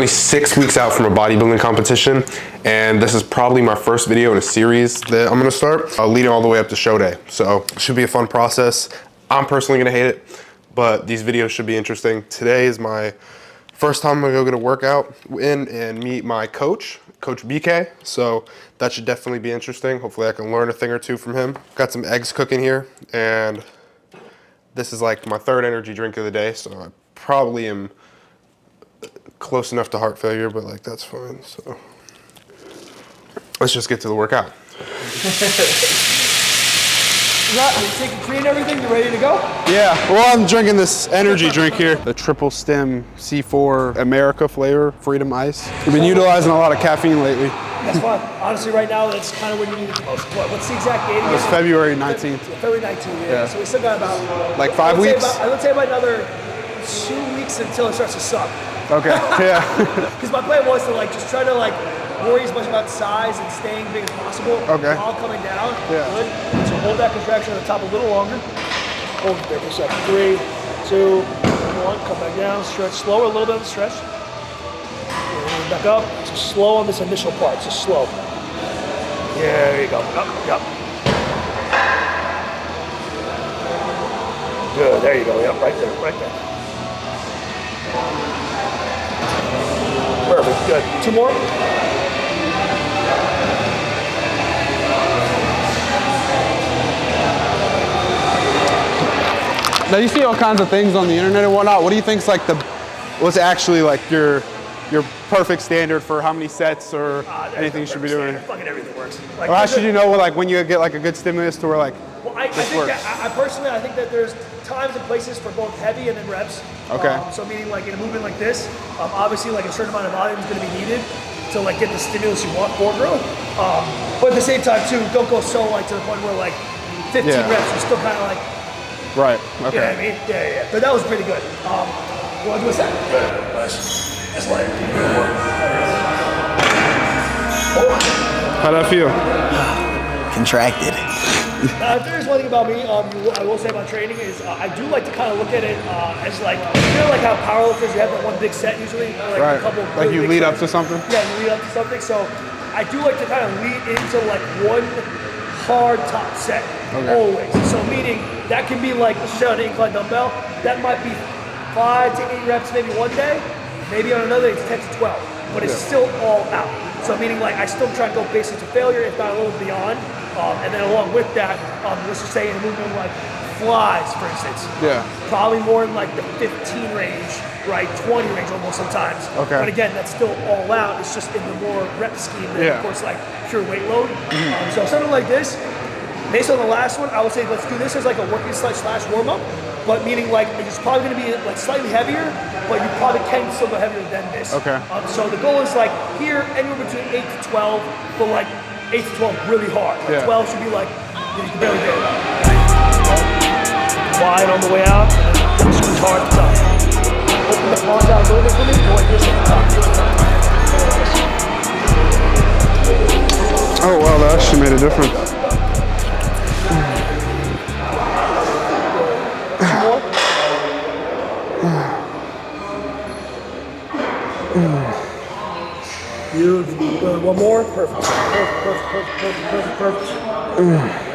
currently 6 weeks out from a bodybuilding competition, and this is probably my first video in a series that I'm gonna start, leading all the way up to show day. So it should be a fun process. I'm personally gonna hate it, but these videos should be interesting. Today is my first time I'm gonna go get a workout in and meet my coach, Coach BK. So that should definitely be interesting. Hopefully I can learn a thing or two from him. Got some eggs cooking here, and this is like my third energy drink of the day, so I probably am close enough to heart failure, but like that's fine. So let's just get to the workout. You taking clean and everything? You ready to go? Yeah, well, I'm drinking this energy drink here, the Triple Stem C4 America flavor, Freedom Ice. We've been utilizing a lot of caffeine lately. That's fine. Honestly, right now, that's kind of when you need it the most. What's the exact date again? It's February 19th. February 19th, yeah. So we still got about... Like 5 weeks? I would say about another 2 weeks until it starts to suck. Okay, yeah. Because my plan was to like just try to like worry as much about size and staying big as possible while coming down. Yeah. Good. So hold that contraction on the top a little longer. Hold it there for a second. 3, 2, 1. Come back down. Stretch slower. A little bit of the stretch. Back up. Just slow on this initial part. Just slow. Yeah, there you go. Up. Good. There you go. Yep. Right there. Perfect, good. 2 more. Now you see all kinds of things on the internet and whatnot. What do you think's like what's actually like your perfect standard for how many sets or anything you should be doing? Fucking everything works. Like, or how should you know like when you get like a good stimulus to where like I think personally I think that there's times and places for both heavy and then reps. Okay. So meaning like in a movement like this, obviously like a certain amount of volume is going to be needed to like get the stimulus you want for growth. But at the same time too, don't go so like to the point where like 15 reps you're still kind of like. Right. Okay. You know what I mean? Yeah. But that was pretty good. You want to do a set? Good. Nice. That's light. How'd that feel? Contracted. If there's one thing about me, I will say about training is I do like to kind of look at it as like, you know, like how powerlifters, you have that one big set usually, or like a couple. Like you lead up to something? Yeah, you lead up to something. So I do like to kind of lead into like one hard top set, always. So meaning that can be like, let's say on an incline dumbbell, that might be 5 to 8 reps maybe one day, maybe on another it's 10 to 12, but it's still all out. So meaning like I still try to go basic to failure, if not a little beyond. And then along with that, let's just say in a movement like flies, for instance. Yeah. Probably more in like the 15 range, right? 20 range almost sometimes. Okay. But again, that's still all out. It's just in the more rep scheme than, of course, like pure weight load. So something like this, based on the last one, I would say let's do this as like a working slash warm up. But meaning like it's probably going to be like slightly heavier, but you probably can still go heavier than this. Okay. So the goal is like here anywhere between 8 to 12, but like 8 to 12 really hard. Like 12 should be like, you can barely do it. Wide on the way out, and then squeeze hard at the top. Open the palms out a little bit for me, go like this at the top. Oh wow, that actually made a difference. 2 more. Beautiful. One more. Perfect.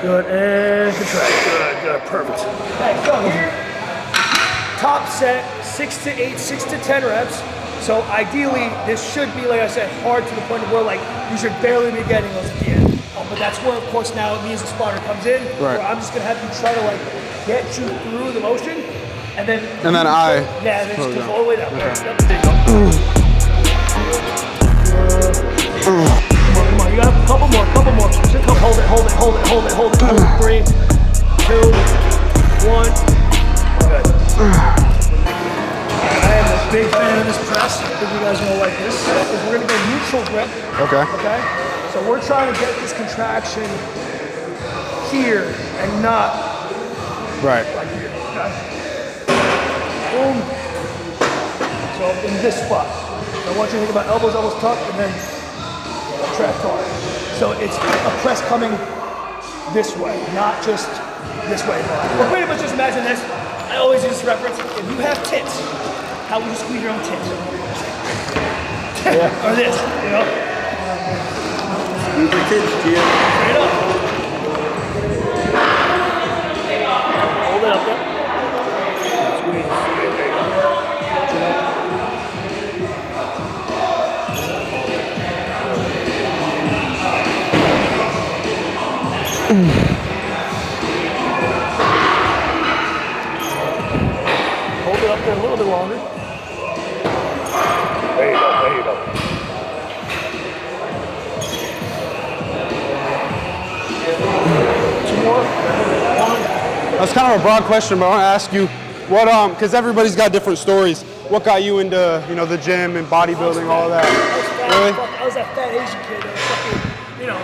Good. And contract. Good. Perfect. Okay, so here, top set, 6 to 8, 6 to 10 reps. So ideally, this should be, like I said, hard to the point of where like you should barely be getting those at the end. But that's where, of course, now me as a spotter comes in. Right. Where I'm just gonna have you try to like get you through the motion, and then and then just goes all the way down. Okay. There you go. Come on, you got a couple more. Just come, hold it. 3, 2, 1. Good. I am a big fan of this press. I think you guys are gonna like this. We're gonna go neutral grip. Okay. So we're trying to get this contraction here and not like here. Okay. Boom. So in this spot. I want you to think about elbows tucked, and then trapped hard. So it's a press coming this way, not just this way. Well, pretty much just imagine this. I always use this reference. If you have tits, how would you squeeze your own tits? or this, you know? These are kids, Gia. Straight up. Hold it up there. Squeeze. There you go. Hold it up there a little bit longer. There you go, there you go. Two more. One. That's kind of a broad question, but I want to ask you, what because everybody's got different stories. What got you into, you know, the gym and bodybuilding, all that? Really? I was that fat Asian kid that was fucking, you know,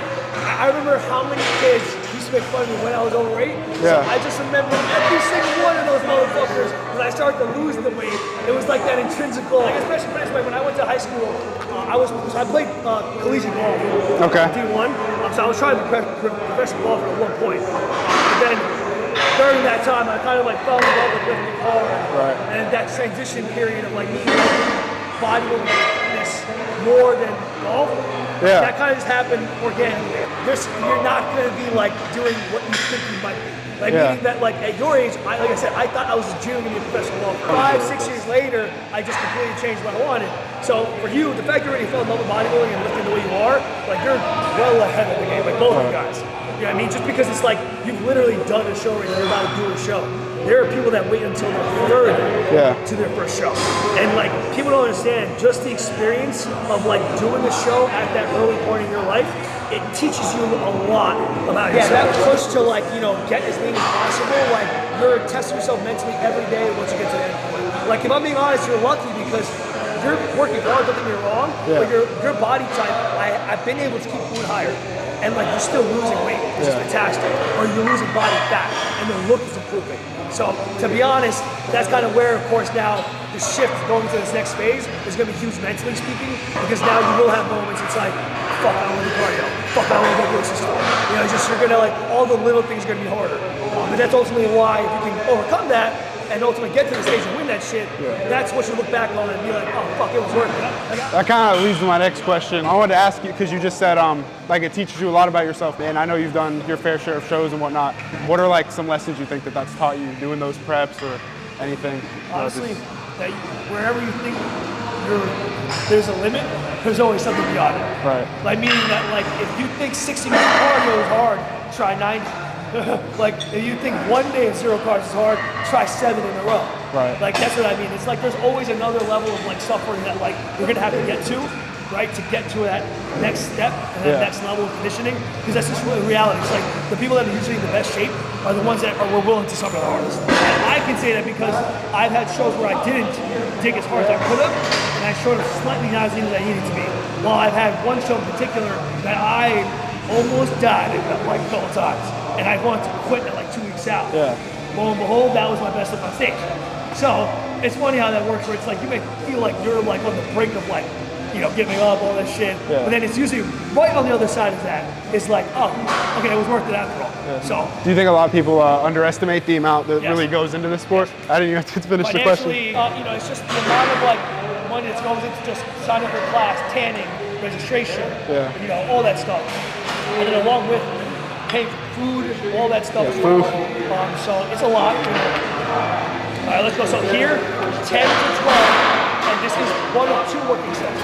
I remember how many kids used to make fun of me when I was overweight. Yeah. So I just remember every single one of those motherfuckers, when I started to lose the weight, it was like that intrinsical, like especially when I went to high school, I played collegiate golf. Okay. D1. So I was trying to be professional golfer at one point. But then during that time, I kind of like fell in love with lifting hard. Right. And that transition period of like me liking bodybuilding fitness more than golf. Yeah. That kind of just happened organically. You're not going to be like doing what you think you might be. Like meaning that like at your age, like I said, I thought I was a junior to be a professional golfer. 5-6 years later, I just completely changed what I wanted. So for you, the fact you already fell in love with bodybuilding and lifting the way you are, like you're well ahead of the game, like both of you guys. You know what I mean? Just because it's like you've literally done a show and you're about to do a show. There are people that wait until they're 30 to their first show. And like people don't understand just the experience of like doing the show at that early point in your life. It teaches you a lot about yourself. Yeah, that push to like, you know, get as lean as possible, like you're testing yourself mentally every day once you get to the end point. Like if I'm being honest, you're lucky because you're working hard, don't get me wrong, but your body type, I've been able to keep food higher. And like you're still losing weight, which is fantastic. Or you're losing body fat and the look is improving. So to be honest, that's kind of where, of course, now the shift going to this next phase is going to be huge mentally speaking, because now you will have moments it's like, fuck, I don't want to do cardio. Fuck, I don't want to go grocery store. You know, just you're going to like, all the little things are going to be harder. But that's ultimately why if you can overcome that and ultimately get to the stage and win that shit, that's what you look back on and be like, oh, fuck, it was worth it. That kind of leads to my next question. I wanted to ask you, because you just said like it teaches you a lot about yourself, and I know you've done your fair share of shows and whatnot. What are like some lessons you think that's taught you doing those preps or anything? Honestly, that wherever you think there's a limit, there's always something beyond it. Right. Like meaning that like if you think 60 minutes cardio is hard, try 90. Like if you think one day of zero carbs is hard, try 7 in a row. Right. Like that's what I mean. It's like there's always another level of like suffering that like you're gonna have to get to, right? To get to that next step and that next level of conditioning. Because that's just really reality. It's like the people that are usually in the best shape are the ones that were willing to suffer the hardest. And I can say that because I've had shows where I didn't dig as hard as I could have, and I showed up slightly not as lean as I needed to be. While I've had one show in particular that I almost died in like a couple times. And I wanted to quit at like 2 weeks out. Yeah. Lo and behold, that was my best up on stage. So it's funny how that works, where it's like you may feel like you're like on the brink of like, you know, giving up, all this shit. Yeah. But then it's usually right on the other side of that. It's like, oh, okay, it was worth it after all. Yeah. So. Do you think a lot of people underestimate the amount that really goes into this sport? I didn't even have to finish the question. You know, it's just the amount of like money that goes into just signing up for class, tanning, registration, you know, all that stuff. And then along with paying for food, all that stuff as well. So it's a lot. You know. All right, let's go. So here, 10 to 12, and this is one of 2 working sets.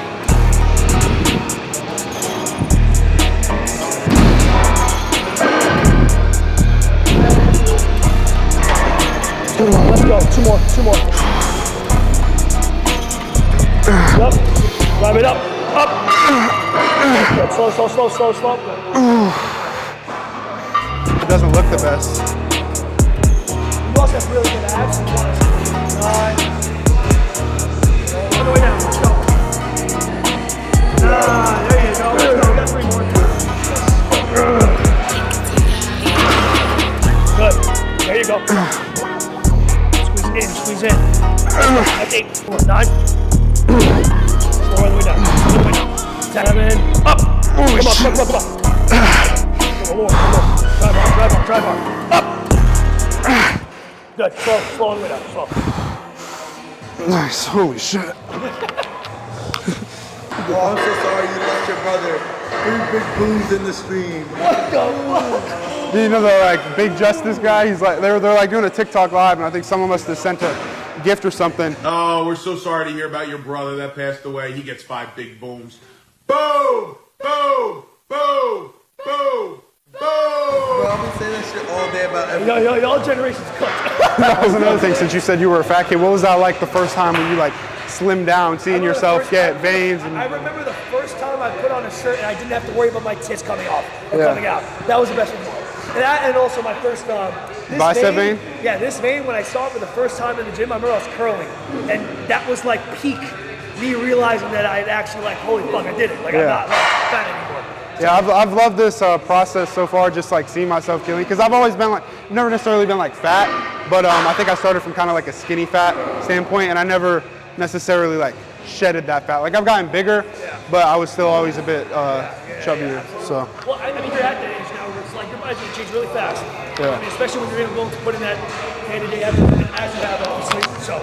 Let's go. 2 more. 2 more. Up. Drive it up. Up. Good. Slow, slow, slow, slow, slow. It doesn't look the best. You also have really good abs. 9. All the way down. Let's go. There you go. Let's go. We got 3 more. Good. There you go. Squeeze in. That's 8. 4, 9. Slow all the way down. All the way down. 7. Up. Come on. Come on. Drive hard. Up. Good. Slow all the way down. Slow. Nice. Holy shit. I'm so sorry you lost your brother. 3 big booms in the stream. What the fuck? You know the like Big Justice guy? He's like they're like doing a TikTok live, and I think someone must have sent a gift or something. Oh, we're so sorry to hear about your brother that passed away. He gets 5 big booms. Boom! Boom! Boom! Boom! Bro, I'm gonna say that shit all day about everything. Y'all generation's cooked. That was another thing. Since you said you were a fat kid, what was that like the first time when you like slimmed down, seeing yourself get veins? And I remember the first time I put on a shirt and I didn't have to worry about my tits coming off or coming out. That was the best one. And also my first this bicep vein? Yeah, this vein when I saw it for the first time in the gym, I remember I was curling, and that was like peak me realizing that I had actually like, holy fuck, I did it. Like I'm not like fat anymore. Yeah, I've loved this process so far, just like seeing myself killing. Because I've always been like, never necessarily been like fat, but I think I started from kind of like a skinny fat standpoint, and I never necessarily like shedded that fat. Like I've gotten bigger, but I was still always a bit chubbier. So. Well, I mean, you're at that age now where it's like your body's gonna change really fast. Yeah. I mean, especially when you're willing to put in that day-to-day effort as you have, obviously. So,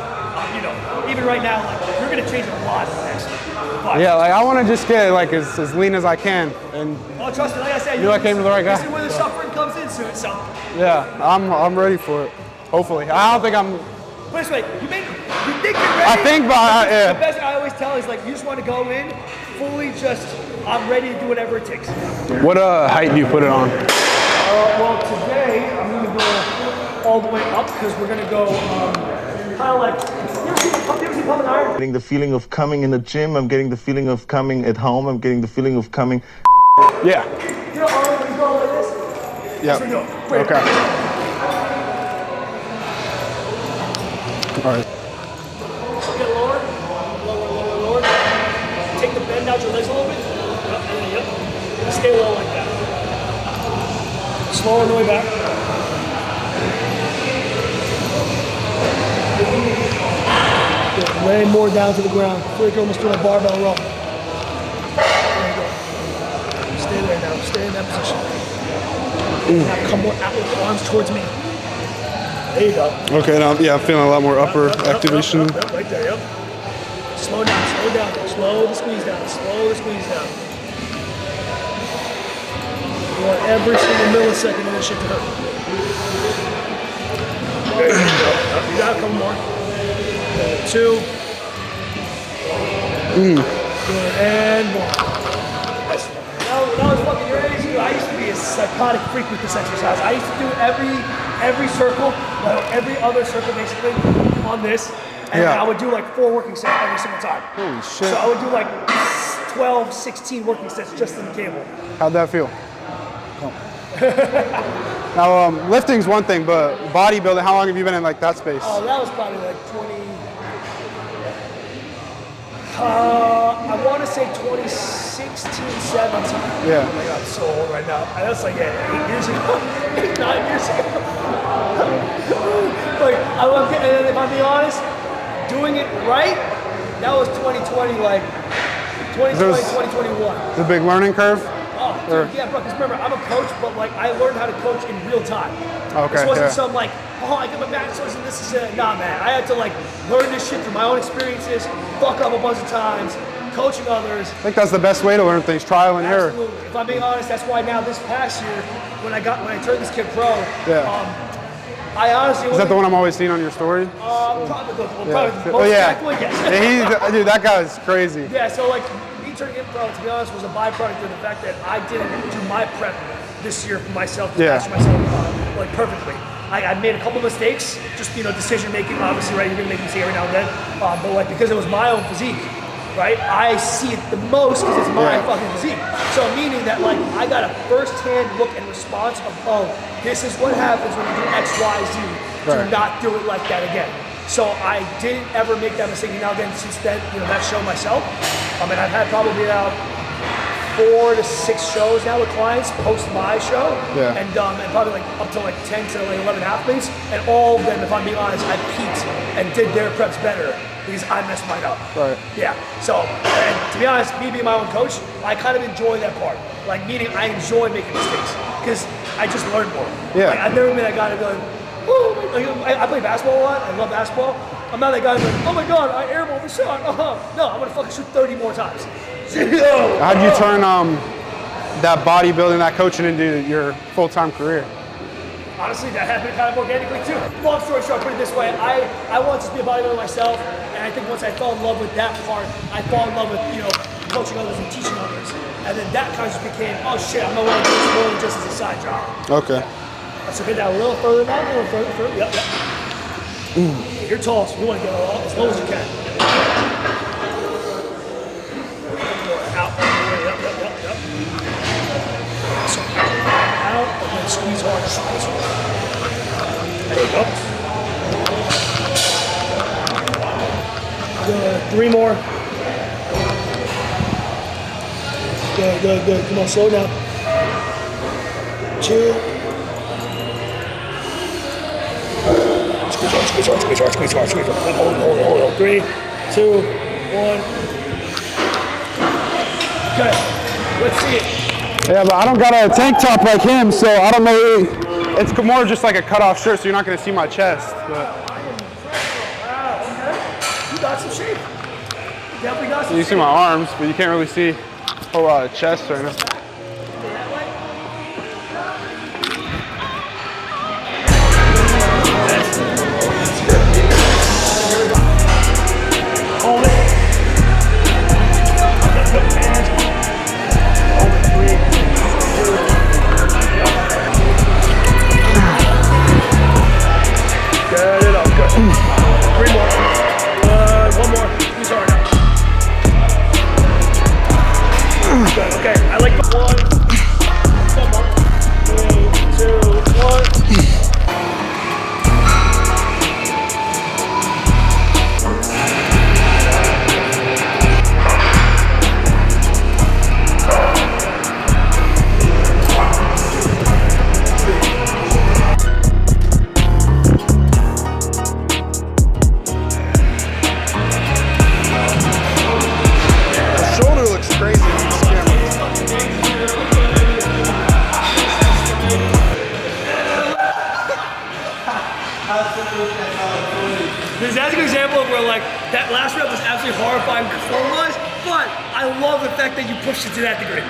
you know, even right now, like you're gonna change a lot in the next 5 Yeah, like I want to just get like as lean as I can, and Oh, trust me, like I said, You came to the right guy. This is where the suffering comes in soon. So, yeah, I'm ready for it. Hopefully, I don't think I'm. put it this way, you think you're ready? I think, but The yeah. best I always tell is like you just want to go in fully just. I'm ready to do whatever it takes. What height do you put it on? Well, today I'm going to go all the way up because we're going to go kind of like. You ever seen Pump and Iron? Getting the feeling of coming in the gym. I'm getting the feeling of coming at home. I'm getting the feeling of coming. Yeah. You know, we go like this. Yeah. That's what we do. Wait. Okay. All right. Get lower. Lower. Take the bend out your legs a little bit. Yep. Stay low like that. Slow on the way back. Good. Lay more down to the ground. I feel like you're almost doing a barbell row. There you go. Stay there now. Stay in that position. Now come more out with the arms towards me. There you go. Okay. Now, yeah, I'm feeling a lot more upper activation. Yep, right there, yep. Slow down. Slow the squeeze down. You want every single millisecond of this shit to hurt. There you go. You got a couple more. 2. Good, and 1. That's fine. When I was fucking your age, dude, I used to be a psychotic freak with this exercise. I used to do every circle, every other circle basically on this. And I would do like 4 working sets every single time. Holy shit. So I would do like 12, 16 working sets just in the cable. How'd that feel? Now, lifting's one thing, but bodybuilding, how long have you been in like that space? Oh, that was probably like 20. I want to say 2016, 17. Yeah. Oh my God, I'm so old right now. That's like 8 years ago, 8, 9 years ago. Like, and if I'm being honest, doing it right, that was 2020, like 2020, 2021. The big learning curve? Oh, dude, yeah, bro, because remember, I'm a coach, but like I learned how to coach in real time. Okay, This wasn't yeah. some like, oh, I got my bachelor's and this is it. Nah, man, I had to like learn this shit through my own experiences, fuck up a bunch of times, coaching others. I think that's the best way to learn things, trial and error. Absolutely. If I'm being honest, that's why now this past year, when I turned this kid pro, I honestly Is that the one I'm always seeing on your story? probably the most Oh yeah. exact one, yes. Yeah, dude, that guy's crazy. Yeah, so like me turning him pro, to be honest, was a byproduct of the fact that I didn't do my prep this year for myself to master myself like perfectly. I made a couple mistakes, just decision making. Obviously, right, you're gonna make a mistake every now and then, but like because it was my own physique, right? I see it the most because it's my fucking physique. So meaning that like I got a first-hand look and response of, oh, this is what happens when you do X, Y, Z. Do not do it like that again. So I didn't ever make that mistake. Now then, since then, that show myself. And I've had probably about 4 to 6 shows now with clients post my show, and probably like up to like 10 to like 11 athletes, and all of them, if I'm being honest, I peaked and did their preps better because I messed mine up. Right. Yeah. So, and to be honest, me being my own coach, I kind of enjoy that part. Like meaning, I enjoy making mistakes because I just learn more. Yeah. Like, I've never been that guy to be like, woo, like, I play basketball a lot. I love basketball. I'm not that guy like, oh my God, I airballed the shot. No, I'm gonna fucking shoot 30 more times. How'd you turn that bodybuilding, that coaching into your full-time career? Honestly, that happened kind of organically too. Long story short, put it this way, I wanted to be a bodybuilder myself, and I think once I fell in love with that part, I fell in love with, you know, coaching others and teaching others. And then that kind of just became, oh shit, I'm not willing to do this more than just as a side job. Okay. So get that a little further now, a little further. Yep. You're tall, so you want to get as low as you can. Out. Yep. So out, and then squeeze hard. There you go. Good. 3 more. Good. Come on, slow down. 2. Squeeze hard. Hold. 3, 2, 1. Okay, let's see it. Yeah, but I don't got a tank top like him, so I don't know. It's more just like a cutoff shirt, so you're not gonna see my chest. But Wow, okay. You got some shape. Definitely got some you shape. see my arms, but you can't really see a whole lot of chest right now. Hold it. Get it up, good. 3 more. 1 more. He's hard now. Good, okay. I like the 1. 3, 2, 1. That's an example of where like that last rep was absolutely horrifying form-wise, but I love the fact that you pushed it to that degree.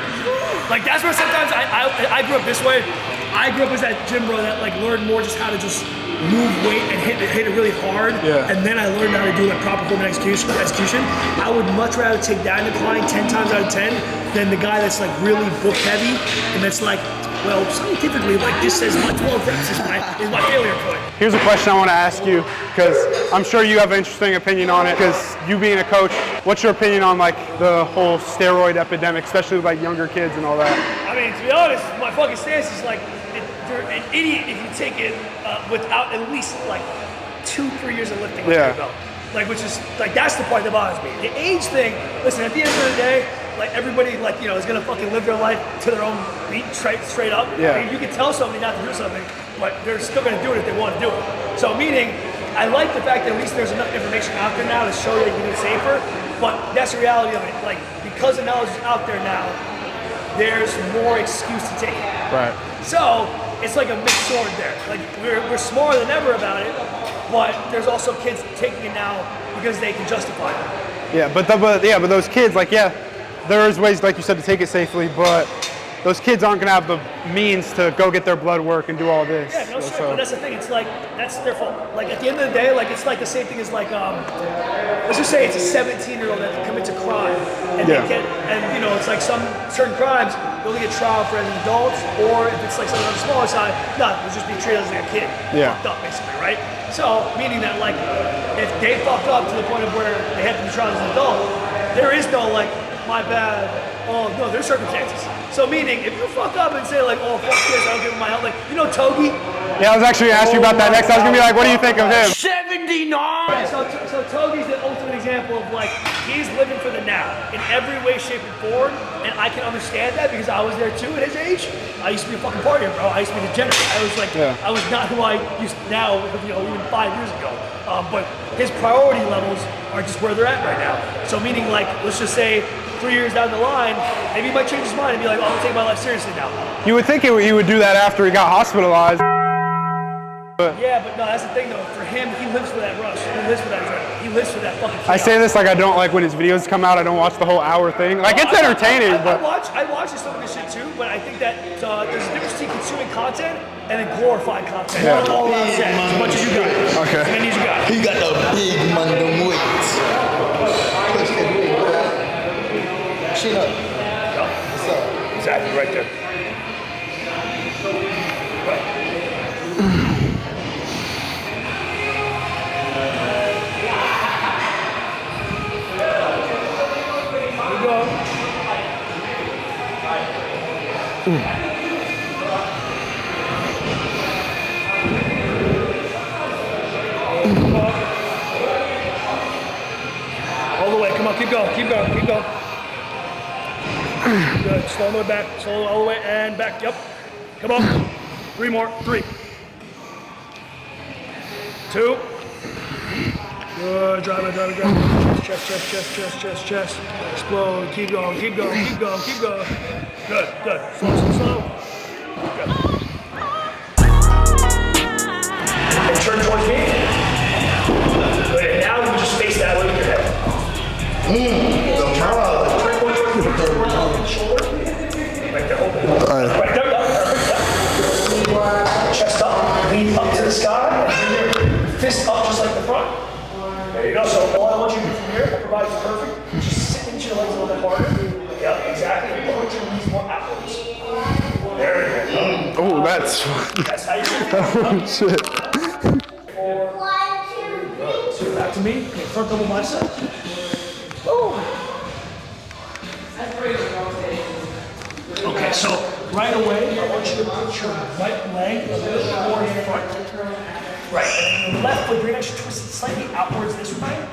Like that's where sometimes I grew up this way. I grew up as that gym bro that like learned more just how to just move weight and hit it really hard. Yeah. And then I learned how to do like proper form and execution. I would much rather take that incline 10 times out of 10 than the guy that's like really book heavy and that's like, well, scientifically, like this says 12 reps is my failure point. Here's a question I want to ask you, because I'm sure you have an interesting opinion on it, because you being a coach, what's your opinion on like the whole steroid epidemic, especially with like younger kids and all that? I mean, to be honest, my fucking stance is like, you're an idiot if you take it without at least like 2-3 years of lifting under your belt. Like, which is, like, that's the part that bothers me. The age thing, listen, at the end of the day, like, everybody, like, you know, is gonna fucking live their life to their own beat, straight up. Yeah. I mean, you can tell somebody not to do something, but they're still gonna do it if they want to do it. So, meaning, I like the fact that at least there's enough information out there now to show that you can do it safer, but that's the reality of it. Like, because the knowledge is out there now, there's more excuse to take it. Right. So, it's like a mixed sword there. Like, we're smarter than ever about it, but there's also kids taking it now because they can justify it. Yeah, but those kids, like, yeah, there is ways, like you said, to take it safely, but those kids aren't gonna have the means to go get their blood work and do all this. Yeah, no, sure, but that's the thing. It's like, that's their fault. Like, at the end of the day, like, it's like the same thing as like, let's just say it's a 17-year-old that commits a crime, and they get, and you know, it's like some certain crimes, they only get trial for as adults, or if it's like something on the smaller side, no, they're just being treated as like a kid. Yeah. Fucked up, basically, right? So, meaning that, like, if they fucked up to the point of where they have to be tried as an adult, there is no, like, my bad, oh, no, there's circumstances. So, meaning, if you fuck up and say, like, oh, fuck this, I don't give him my help, like, you know Toby? Yeah, I was actually gonna ask you about that next. I was gonna be like, what do you think of him? 79! So Toby's the ultimate example of, like, he's living for the now in every way, shape, and form, and I can understand that because I was there too at his age. I used to be a fucking partier, bro. I used to be degenerate. I was like, I was not who I used now, you know, even 5 years ago. But his priority levels are just where they're at right now. So meaning, like, let's just say 3 years down the line, maybe he might change his mind and be like, oh, I'm gonna take my life seriously now. You would think he would do that after he got hospitalized. Yeah, but no, that's the thing though. For him, he lives for that rush. He lives for that adrenaline. He lives for that fucking chaos. I say this like I don't like when his videos come out. I don't watch the whole hour thing. Like it's entertaining, but I watch some of this shit too. But I think that there's a difference between consuming content and then glorifying content. Yeah. All around set, as much as you got. Okay. As many as you got. He got the big man them weights. Chin up. What's up? Exactly, right there. Right. All the way, come on, keep going, keep going, keep going. Good, slow all the way back, slow all the way and back, yep. Come on, 3 more, 3. 2. Good, drive it, drive it, drive it. Chest, chest, chest, chest, chest, chest. Explode, keep going, keep going, keep going, keep going. Good, good, slow, slow, slow. Good. And turn towards me. Good, now you just face that way with your head. Shoulder. Right there, hold it. Right there, chest up, lean up to the sky, and your fist up just like the front. There you go. So all I want you to do from here, that provides perfect. Just sit into your legs a little bit harder. Yep, exactly. And point your knees more outwards. There you go. oh, that's That's how you do it. oh shit. 4. Good. So back to me. Okay, front double bicep. Oh. Okay, so right away, I want you to put your right leg a little bit more in front. Right, and your left foot, you're actually twisted slightly outwards this way.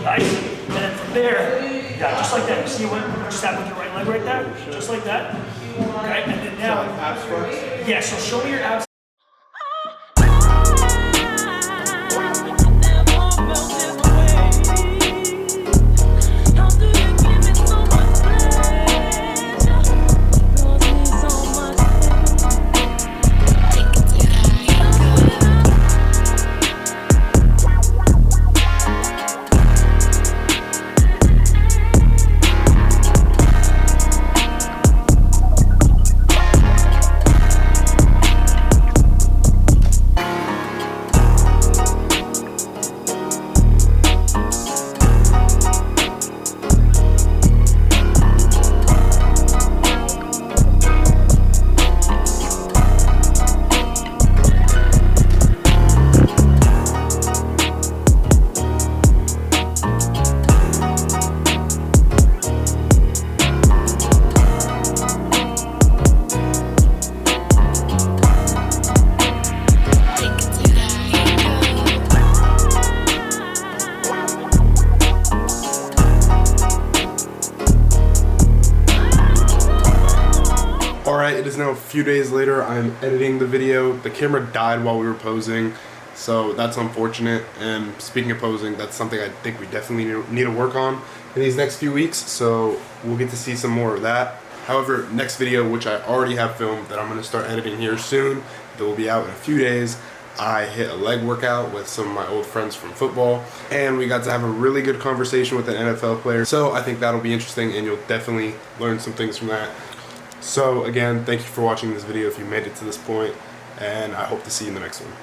Nice. And then from there, yeah, just like that. You see what just happened with your right leg right there? Just like that. Okay, and then now. Abs first? Yeah, so show me your abs. It is now a few days later. I'm editing the video. The camera died while we were posing, so that's unfortunate. And speaking of posing, that's something I think we definitely need to work on in these next few weeks, so we'll get to see some more of that. However, next video, which I already have filmed that I'm going to start editing here soon, that will be out in a few days, I hit a leg workout with some of my old friends from football, and we got to have a really good conversation with an NFL player. So I think that'll be interesting, and you'll definitely learn some things from that. So again, thank you for watching this video if you made it to this point, and I hope to see you in the next one.